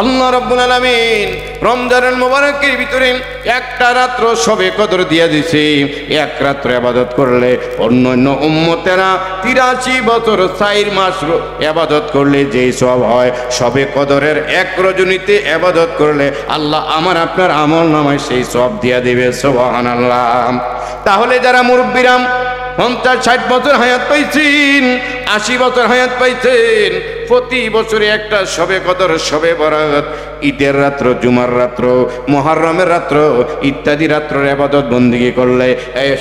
আল্লাহ রাব্বুল আলামিন রমজানুল মুবারকের ভিতরে একটা রাত্র শবে কদর দিয়ে দিয়েছে। এক রাত্র ইবাদত করলে অন্যান্য উম্মতেরা 83 বছর 4 মাস ইবাদত করলে যেই সওয়াব হয়, শবে কদরের এক রজনীতে ইবাদত করলে আল্লাহ আমার আপনার আমলনামায় সেই সওয়াব দিয়ে দিবে। সুবহানাল্লাহ। তাহলে যারা মুরব্বিরা 50-60 বছর হায়াত পাইছেন, 80 বছর হায়াত পাইছেন, প্রতি বছরে একটা শবে কদর, শবে বরাত, ঈদের রাত্র, জুমার রাত্র, মুহররমের রাত্র ইত্যাদি রাত্রের ইবাদত বন্দেগী করলে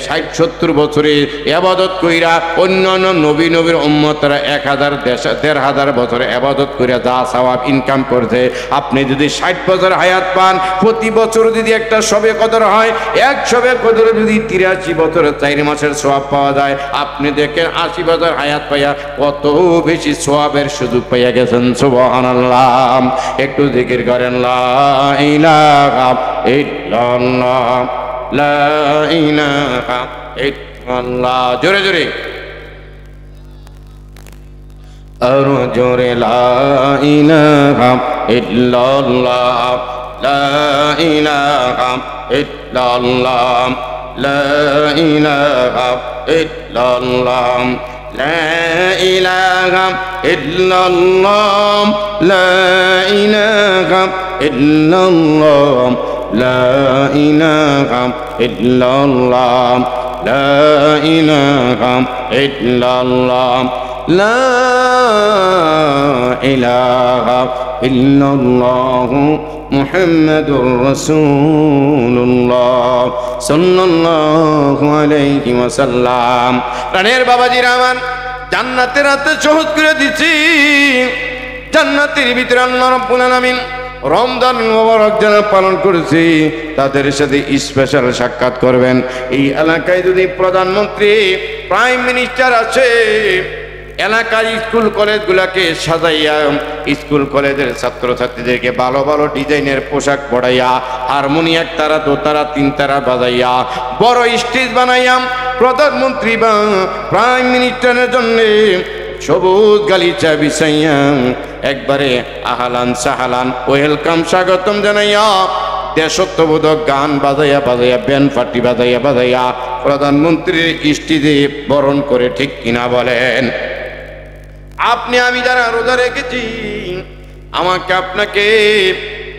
60-70 বছরে ইবাদত কইরা অন্যান্য নবীর উম্মতরা 1000-1500 বছরে ইবাদত কইরা যা সওয়াব ইনকাম করছে, আপনি যদি 60 বছর হায়াত পান, প্রতি বছর যদি একটা শবে কদর হয়, এক শবে কদরে যদি 83 বছর 4 মাসের সওয়াব পাওয়া যায়, আপনি দেখেন 80 বছর হায়াত পাইয়া কত বেশি সওয়াবের সুযোগ পাইয়া গেছেন। সুবহানাল্লাহ। একটু জিকির করেন লা ইলাহা ইল্লাল্লাহ, লা ইলাহা ইল্লাল্লাহ। জোরে জোরে আরো জোরে লা ইলাহা ইল্লাল্লাহ, লা ইলাহা ইল্লাল্লাহ, লা ইলাহা ইল্লাল্লাহ, লা ইলাহা ইল্লাল্লাহ, লা ইলাহা ইল্লাল্লাহ, লা ইলাহা ইল্লাল্লাহ, লা ইলাহা ইল্লাল্লাহ, লা ইলাহা ইল্লাল্লাহ মুহাম্মাদুর রাসূলুল্লাহ সাল্লাল্লাহু আলাইহি ওয়াসাল্লাম। প্রাণের বাবাজি রামান, জান্নাতের রাতে সহজ করে দিচ্ছি। জান্নাতের ভিতরে আল্লাহ রাব্বুল আলামিন রমজান মুবারক যারা পালন করেছে তাদের সাথে স্পেশাল সাক্ষাৎ করবেন। এই এলাকায় যদি প্রধানমন্ত্রী, প্রাইম মিনিস্টার আছে, এলাকার স্কুল কলেজগুলোকে সাজাইয়া স্কুল কলেজের ছাত্রছাত্রীদেরকে ভালো ভালো ডিজাইনের পোশাক পরাইয়া, হারমোনিয়াম তারা, দোতারা, তিনতারা বাজাইয়া, বড় স্টেজ বানাইয়া প্রধানমন্ত্রী বা প্রাইম মিনিস্টারের জন্য সবুজ গালিচা বিছাইয়া একবারে আহালান সাহালান ওয়েলকাম স্বাগতম জানাইয়া দেশত্ববোধক গান বাজাইয়া বাজাইয়া, ব্যান্ড পার্টি বাজাইয়া বাজাইয়া প্রধানমন্ত্রীর স্টেজে বরণ করে, ঠিক কিনা বলেন? আপনি আমি যারা রোজা রেখেছি, আমাকে আপনাকে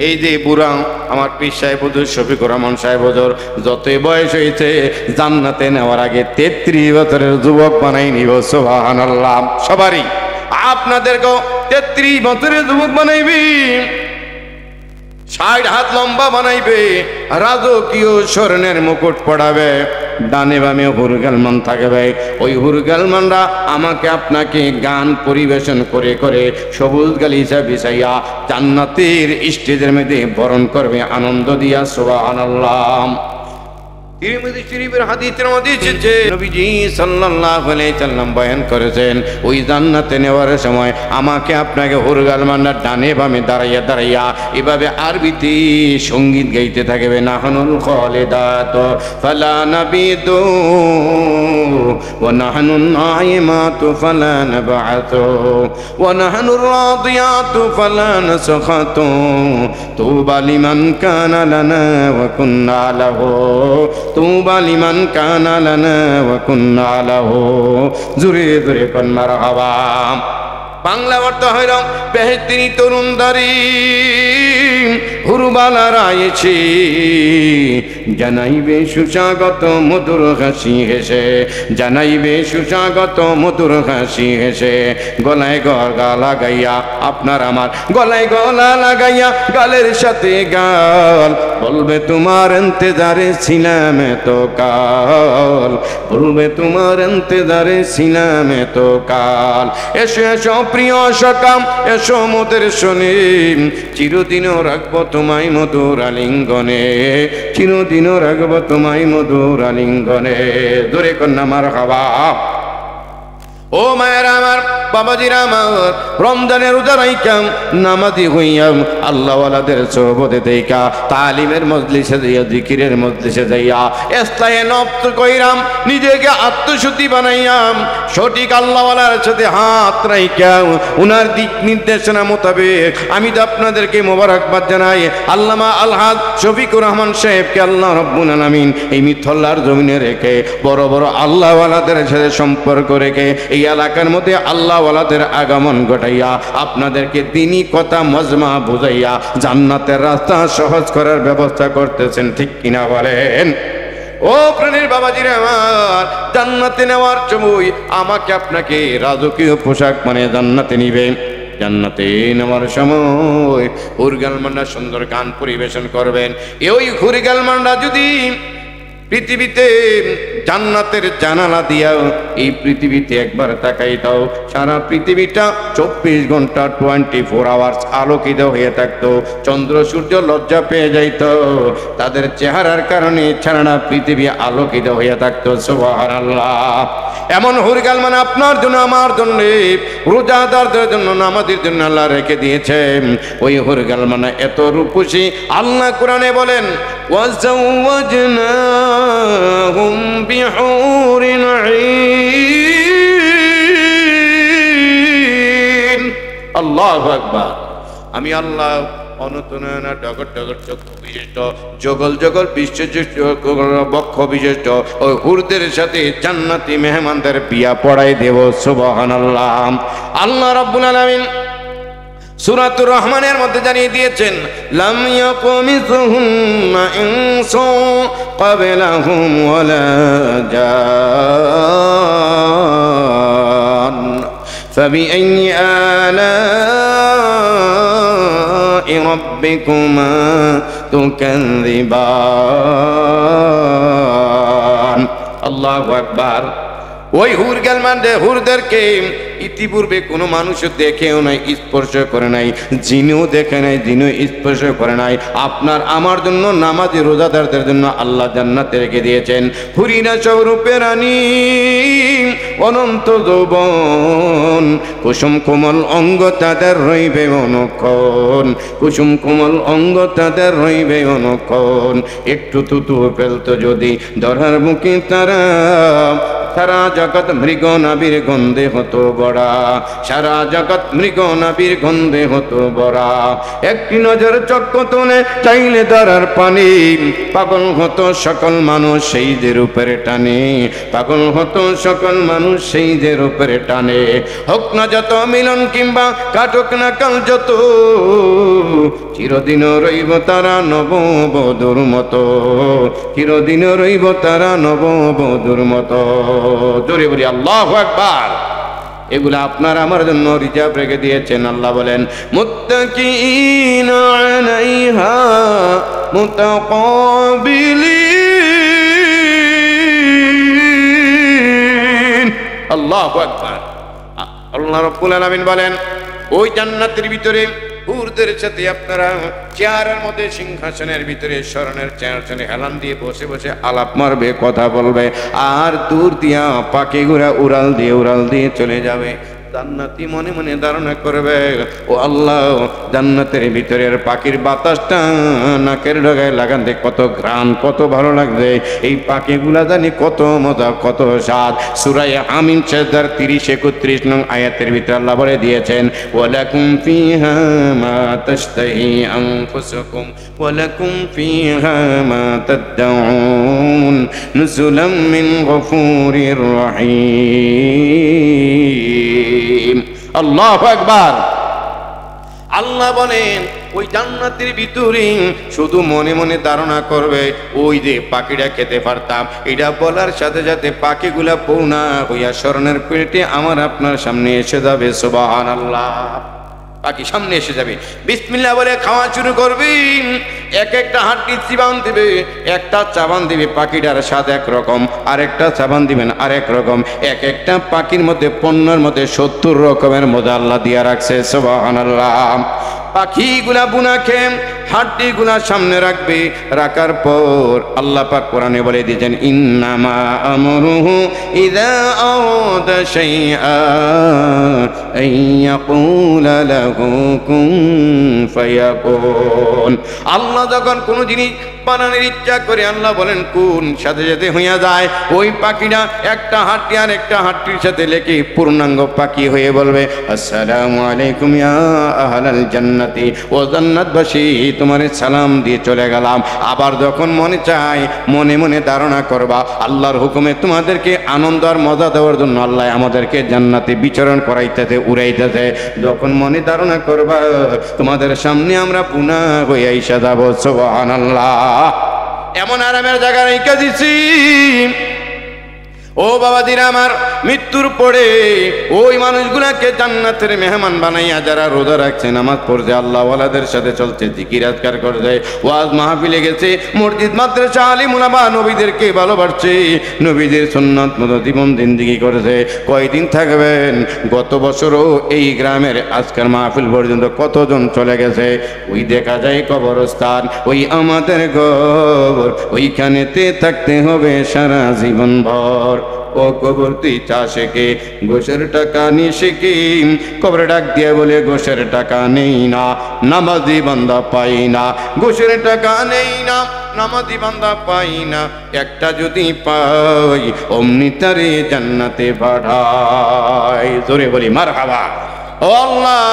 এই যে বুড়া আমার পীর সাহেব হুজুর শফিকুর রহমান সাহেব হুজুর যতই বয়স হয়েছে, জান্নাতে নেওয়ার আগে 33 বছরের যুবক বানাই নিব। সুবহানাল্লাহ। সবারই আপনাদেরকেও 33 বছরের যুবক বানাইবি, 60 হাত লম্বা বানাইবে, রাজকীয় স্বর্ণের মুকুট পড়াবে, ডানে বামে হুরগালমান থাকবে। ওই হুরগালমানরা আমাকে আপনাকে গান পরিবেশন করে করে সবুজ গালিচা বিছাইয়া জান্নাতের স্টেজের মধ্যে বরণ করবে আনন্দ দিয়া। সুবহানাল্লাহ। তিরমিজি শরীফের হাদিসের মধ্যে এসেছে, নবীজি সাল্লাল্লাহু আলাইহি সাল্লাম বয়ান করেছেন, ওই জান্নাতে নেওয়ার সময় আমাকে আপনাকে হুরগালমানরা ডানে বামে দাঁড়াইয়া দাঁড়াইয়া এভাবে আরবিতে সঙ্গীত গাইতে থাকবে। নাহনুল খালিদাত ফালা নাবিদু ওয়া নাহনুন নাইমাতু ফালা নাবআতু ওয়া নাহনুর রাদিয়াতু ফালা নাসখাতু তুবা লিমান কানা লানা ওয়া কুন্না লাহু তুবা লিমান কানা লানা ওয়া কুন্না লাহু। জোরে জোরে কোন মারহাবা। বাংলা অর্থ হইল, বেহেশতি তরুণদারি হুরবালারা এসে জানাইবে সুস্বাগত মধুর হাসি হেসে, জানাইবে সুস্বাগত মধুর হাসি হেসে। গলায় গলা লাগাইয়া, আপনার আমার গলায় গলা লাগাইয়া গালের সাথে গাল বলবে তোমার ইন্তজারে ছিলাম এত কাল, বলবে তোমার ইন্তজারে ছিলাম এত কাল। এসো এসো প্রিয় সকাম, এসো মোদের শোনে, চিরদিনও রাখবো তোমায় মধুর আলিঙ্গনে, চিরদিনও রাখবো তোমায় মধুর আলিঙ্গনে। দূরে কন্যা মারহাবা। ও মায়েরা আমার, বাবাজিরা আমার, রমজানের রোজা রাইকাম নামাজি হইয়াম আল্লাহওয়ালাদের সোহবতে দেইকা তালিমের মজলিসে যাইয়া জিকিরের মজলিসে যাইয়া ইসলাহে নফস কইরাম, নিজেকে আত্মশুদ্ধি বানাইয়াম, সঠিক আল্লাহওয়ালার সাথে হাত রাইকাম উনার দিক নির্দেশনা মোতাবেক আমি তো আপনাদেরকে মোবারকবাদ জানাই। আল্লামা আলহাজ শফিকুর রহমান সাহেবকে আল্লাহ রাব্বুল আলামিন এই মিথল্লার জমিনে রেখে বড় বড় আল্লাহওয়ালাদের সাথে সম্পর্ক রেখে এই এলাকার মধ্যে আল্লাহওয়ালাদের আগমন ঘটাইয়া আপনাদেরকে দ্বীনি কথা মজমা বুঝাইয়া জান্নাতের রাস্তা সহজ করার ব্যবস্থা করতেছেন, ঠিক কিনা বলেন? ও প্রাণের বাবাজিরা আমার, জান্নাতে নেওয়ার সময় আমাকে আপনাকে রাজকীয় পোশাক মানে জান্নাতে নিবে। জান্নাতে নেওয়ার সময় হুরগাল মান্ডা সুন্দর গান পরিবেশন করবেন। ওই হুরগাল মান্ডা যদি পৃথিবীতে জান্নাতের জানালা দিয়া এই পৃথিবীতে একবার তাকাই দাও, সারা পৃথিবীটা 24 ঘন্টা 24 আওয়ার্স আলোকিত হয়ে থাকতো, চন্দ্র সূর্য লজ্জা পেয়ে যাইত, তাদের চেহারার কারণে সারা পৃথিবী আলোকিত হয়ে থাকতো। সুবহানাল্লাহ। এমন হুরগাল মানে আপনার জন্য আমার জন্য রোজাদারদের জন্য নামাজের জন্য আল্লাহ রেখে দিয়েছেন। ওই হুরগাল মানে এত রূপসী, আল্লাহ কোরআনে বলেন ওয়াজাওয়াজনাহুম বিহুরিন আইন। আল্লাহু আকবার। আমি আল্লাহ অনতনয়না ডগর ডগর চক্ষু বিশিষ্ট জগল জগল বিশ্বজ্যেষ্ঠ বক্ষ বিশিষ্ট ওই হুরদের সাথে জান্নাতি মেহমানদের বিয়া পড়াই দেব। সুবহানাল্লাহ। আল্লাহ রাব্বুল আলামিন সূরাতুর রহমানের মধ্যে জানিয়ে দিয়েছেন লাম ইয়াকুমিসহুন্না ইনসু ক্বাবলাহুম ওয়ালা জান ফাবিআইয়ি আলাই রাব্বিকুমা তুকাযযিবান। আল্লাহু আকবার। ওই হুরগাল মানে হুরদেরকে ইতিপূর্বে কোনো মানুষ দেখেও নাই, স্পর্শ করে নাই, জিনও দেখে নাই, জিনও স্পর্শ করে নাই। আপনার আমার জন্য নামাজি রোজাদারদের জন্য আল্লাহ জান্নাতে রেখে দিয়েছেন। হুরিনা স্বরূপে রানী, অনন্ত যৌবন, কুসুম কোমল অঙ্গ তাদের রইবে অনুক্ষণ, কুসুম কোমল অঙ্গ তাদের রইবে অনুক্ষণ। একটু থুতু ফেলতো যদি ধরার মুখে তারা, সারা জগৎ মৃগ নাবির গন্ধে হতো বড়া, সারা জগৎ মৃগ নাবির গন্ধে হতো বড়া। একটি নজর চক্ষু তুলে চাইলে ধরার পানি, পাগল হতো সকল মানুষ সেই যে রূপের টানে, পাগল হতো সকল মানুষ সেই যে রূপের টানে। হোক না যত মিলন কিংবা কাটক না কাল যত, চিরদিন রইব তারা নববধূর মতো, চিরদিন রইব তারা নববধূর মতো। জোরে বলি আল্লাহু আকবার। এগুলা আপনার আমার জন্য রিজার্ভ রেখে দিয়েছেন। আল্লাহ বলেন মুত্তাকিনা আলাইহা মুতাকাবিলিন। আল্লাহু আকবার। আল্লাহ রাব্বুল আলামিন বলেন ওই জান্নাতের ভিতরে হুরদের সাথে আপনারা চেয়ারের মধ্যে সিংহাসনের ভিতরে স্মরণের চেয়ারে হেলান দিয়ে বসে বসে আলাপ মারবে, কথা বলবে, আর দূর দিয়া পাখিগুলা উড়াল দিয়ে চলে যাবে। জান্নাতি মনে মনে ধারণা করবে ও আল্লাহ, জান্নাতের ভিতরের পাখির বাতাসটা নাকের ডগায় লাগাতে কত ঘ্রাণ, কত ভালো লাগবে। এই পাখিগুলা জানি কত মজা, কত স্বাদ। সূরা আমিন সেজদার 30-31 নং আয়াতের ভিতরে আল্লাহ বলে দিয়েছেন ওয়ালাকুম ফিহা মা তাশতাহি আনফুসুকুম ওয়ালাকুম ফিহা মা তাদউন নুজুলাম মিন গফুরির রহিম। আল্লাহু আকবার। আল্লাহ বলেন ওই জান্নাতের ভিতরে শুধু মনে মনে ধারণা করবে ওই যে পাখিটা খেতে পারতাম, এটা বলার সাথে সাথে পাখিগুলা পৌনা হইয়া স্মরণের পেটে আমার আপনার সামনে এসে যাবে। সুবহানাল্লাহ। পাখি সামনে এসে যাবে, বিসমিল্লাহ বলে খাওয়া শুরু করবি। এক একটা হাড্ডি চিবান দিবে, একটা চাবান দিবে, পাখিটার স্বাদ একরকম, আরেকটা চাবান দিবেন আরেক রকম। এক একটা পাখির মধ্যে পণ্যের মধ্যে 70 রকমের মজা আল্লাহ দিয়া রাখছে। সুবহানাল্লাহ। পাখিগুলা বুনা খেয়ে হাড্ডিগুলা সামনে রাখবে, রাখার পর আল্লাহ পাক কোরআনে বলে দিয়েছেন ইন্নামা আমরুহু ইযা আরাদা শাইআন আইয়াকুলা লাহু কুন ফায়াকুন। আল্লাহ যখন কোনো জিনিস বানানোর ইচ্ছা করে আল্লাহ বলেন কুন, সাথে সাথে হইয়া যায়। ওই পাখিটা একটা হাড্ডি আর একটা হাড্ডির সাথে লেগে পূর্ণাঙ্গ পাখি হয়ে বলবে আসসালামু আলাইকুম ইয়া আহলাল জান্নাতি, ও জান্নাতবাসী তোমারে সালাম দিয়ে চলে গেলাম। আবার যখন মনে চায় মনে মনে ধারণা করবা আল্লাহর হুকুমে তোমাদেরকে আনন্দ আর মজা দেওয়ার জন্য আল্লাহ আমাদেরকে জান্নাতে বিচরণ করাইতেছে, উড়াইতেছে। যখন মনে ধারণা করবা তোমাদের সামনে আমরা পুনা হয়ে আইসা যাব। সুবহানাল্লাহ। এমন আরামের জায়গা রেখে দিছি। ও বাবাজিরা আমার, মৃত্যুর পরে ওই মানুষগুলাকে জান্নাতের মেহমান বানাইয়া যারা রোজা রাখছে, নামাজ পড়ছে, আল্লাহ ওয়ালাদের সাথে চলছে, জিকির আজকার করছে, ওয়াজ মাহফিলে গেছে, মসজিদ মাদ্রাসা আলিম উলামা নবীদেরকে ভালোবাসছে, নবীদের সুন্নাত মতো জীবন জিন্দেগি করেছে। কয়দিন থাকবেন? গত বছরও এই গ্রামের আজকের মাহফিল পর্যন্ত কতজন চলে গেছে। ওই দেখা যায় কবরস্থান, ওই আমাদের কবর, ওইখানেতে থাকতে হবে সারা জীবন ভর। ও কবরতি চাষে কে গোশের টাকা নিশে কি, কবর ডাক দিয়ে বলে গোশের টাকা নেই না, নামাজি বান্দা পাই না। গোশের টাকা নেই না, নামাজি বান্দা পাই না, একটা যদি পাই অমনি তারে জান্নাতে পাঠাই। জোরে বলি মারহাবা। ও আল্লাহ,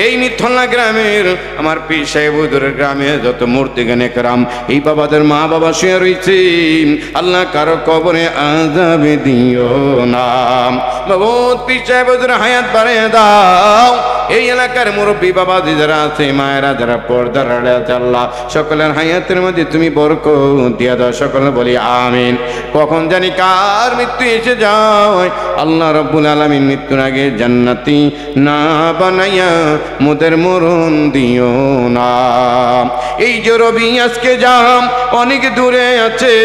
এই মিথলা গ্রামের আমার পীর সাহেব হুজুরের গ্রামে যত মূর্তিগানে কেরাম এই বাবাদের মা বাবা শুয়ে রয়েছে, আল্লাহ কারো কবরে আযাবে দিও না। বাবা পীর সাহেব হুজুরের হায়াত বাড়িয়ে দাও। এই এলাকার মুরব্বী বাবা যারা আছে, মায়েরা যারা পর্দার আড়ে আছে, আল্লাহ সকলের হায়াতের মধ্যে তুমি বরকত দিয়া দাও। সকলে বলি আমিন। কখন জানি কার মৃত্যু এসে যায়, আল্লাহ রাব্বুল আলামিন মৃত্যুর আগে জান্নাতি না বানাইয়া মোদের মরণ দিও না। এই যে রবি আজকে যাম অনেক দূরে আছে,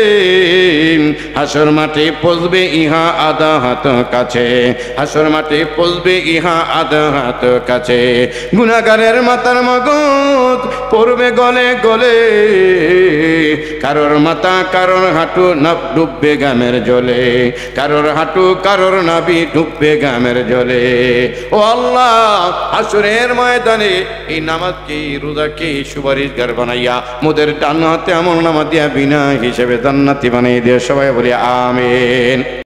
হাসর মাঠে পৌঁছবে ইহা আধা হাত কাছে, হাসর মাঠে পৌঁছবে ইহা আধা হাত কাছে। গুনাহগারের মাথার মগজ পড়বে গলে গলে, কারোর মাথা কারোর হাঁটু না ডুববে গামের জলে, কারোর হাঁটু কারোর নাভি ডুববে গামের জলে। ও আল্লাহ, হাসরের ময়দানে এই নামাজকে রোজাকে সুপারিশগার বানাইয়া মোদের ডান হাতে আমল নামা দিয়া বিনা হিসেবে জান্নাতি বানাই দিয়ে সবাই বলি আমিন।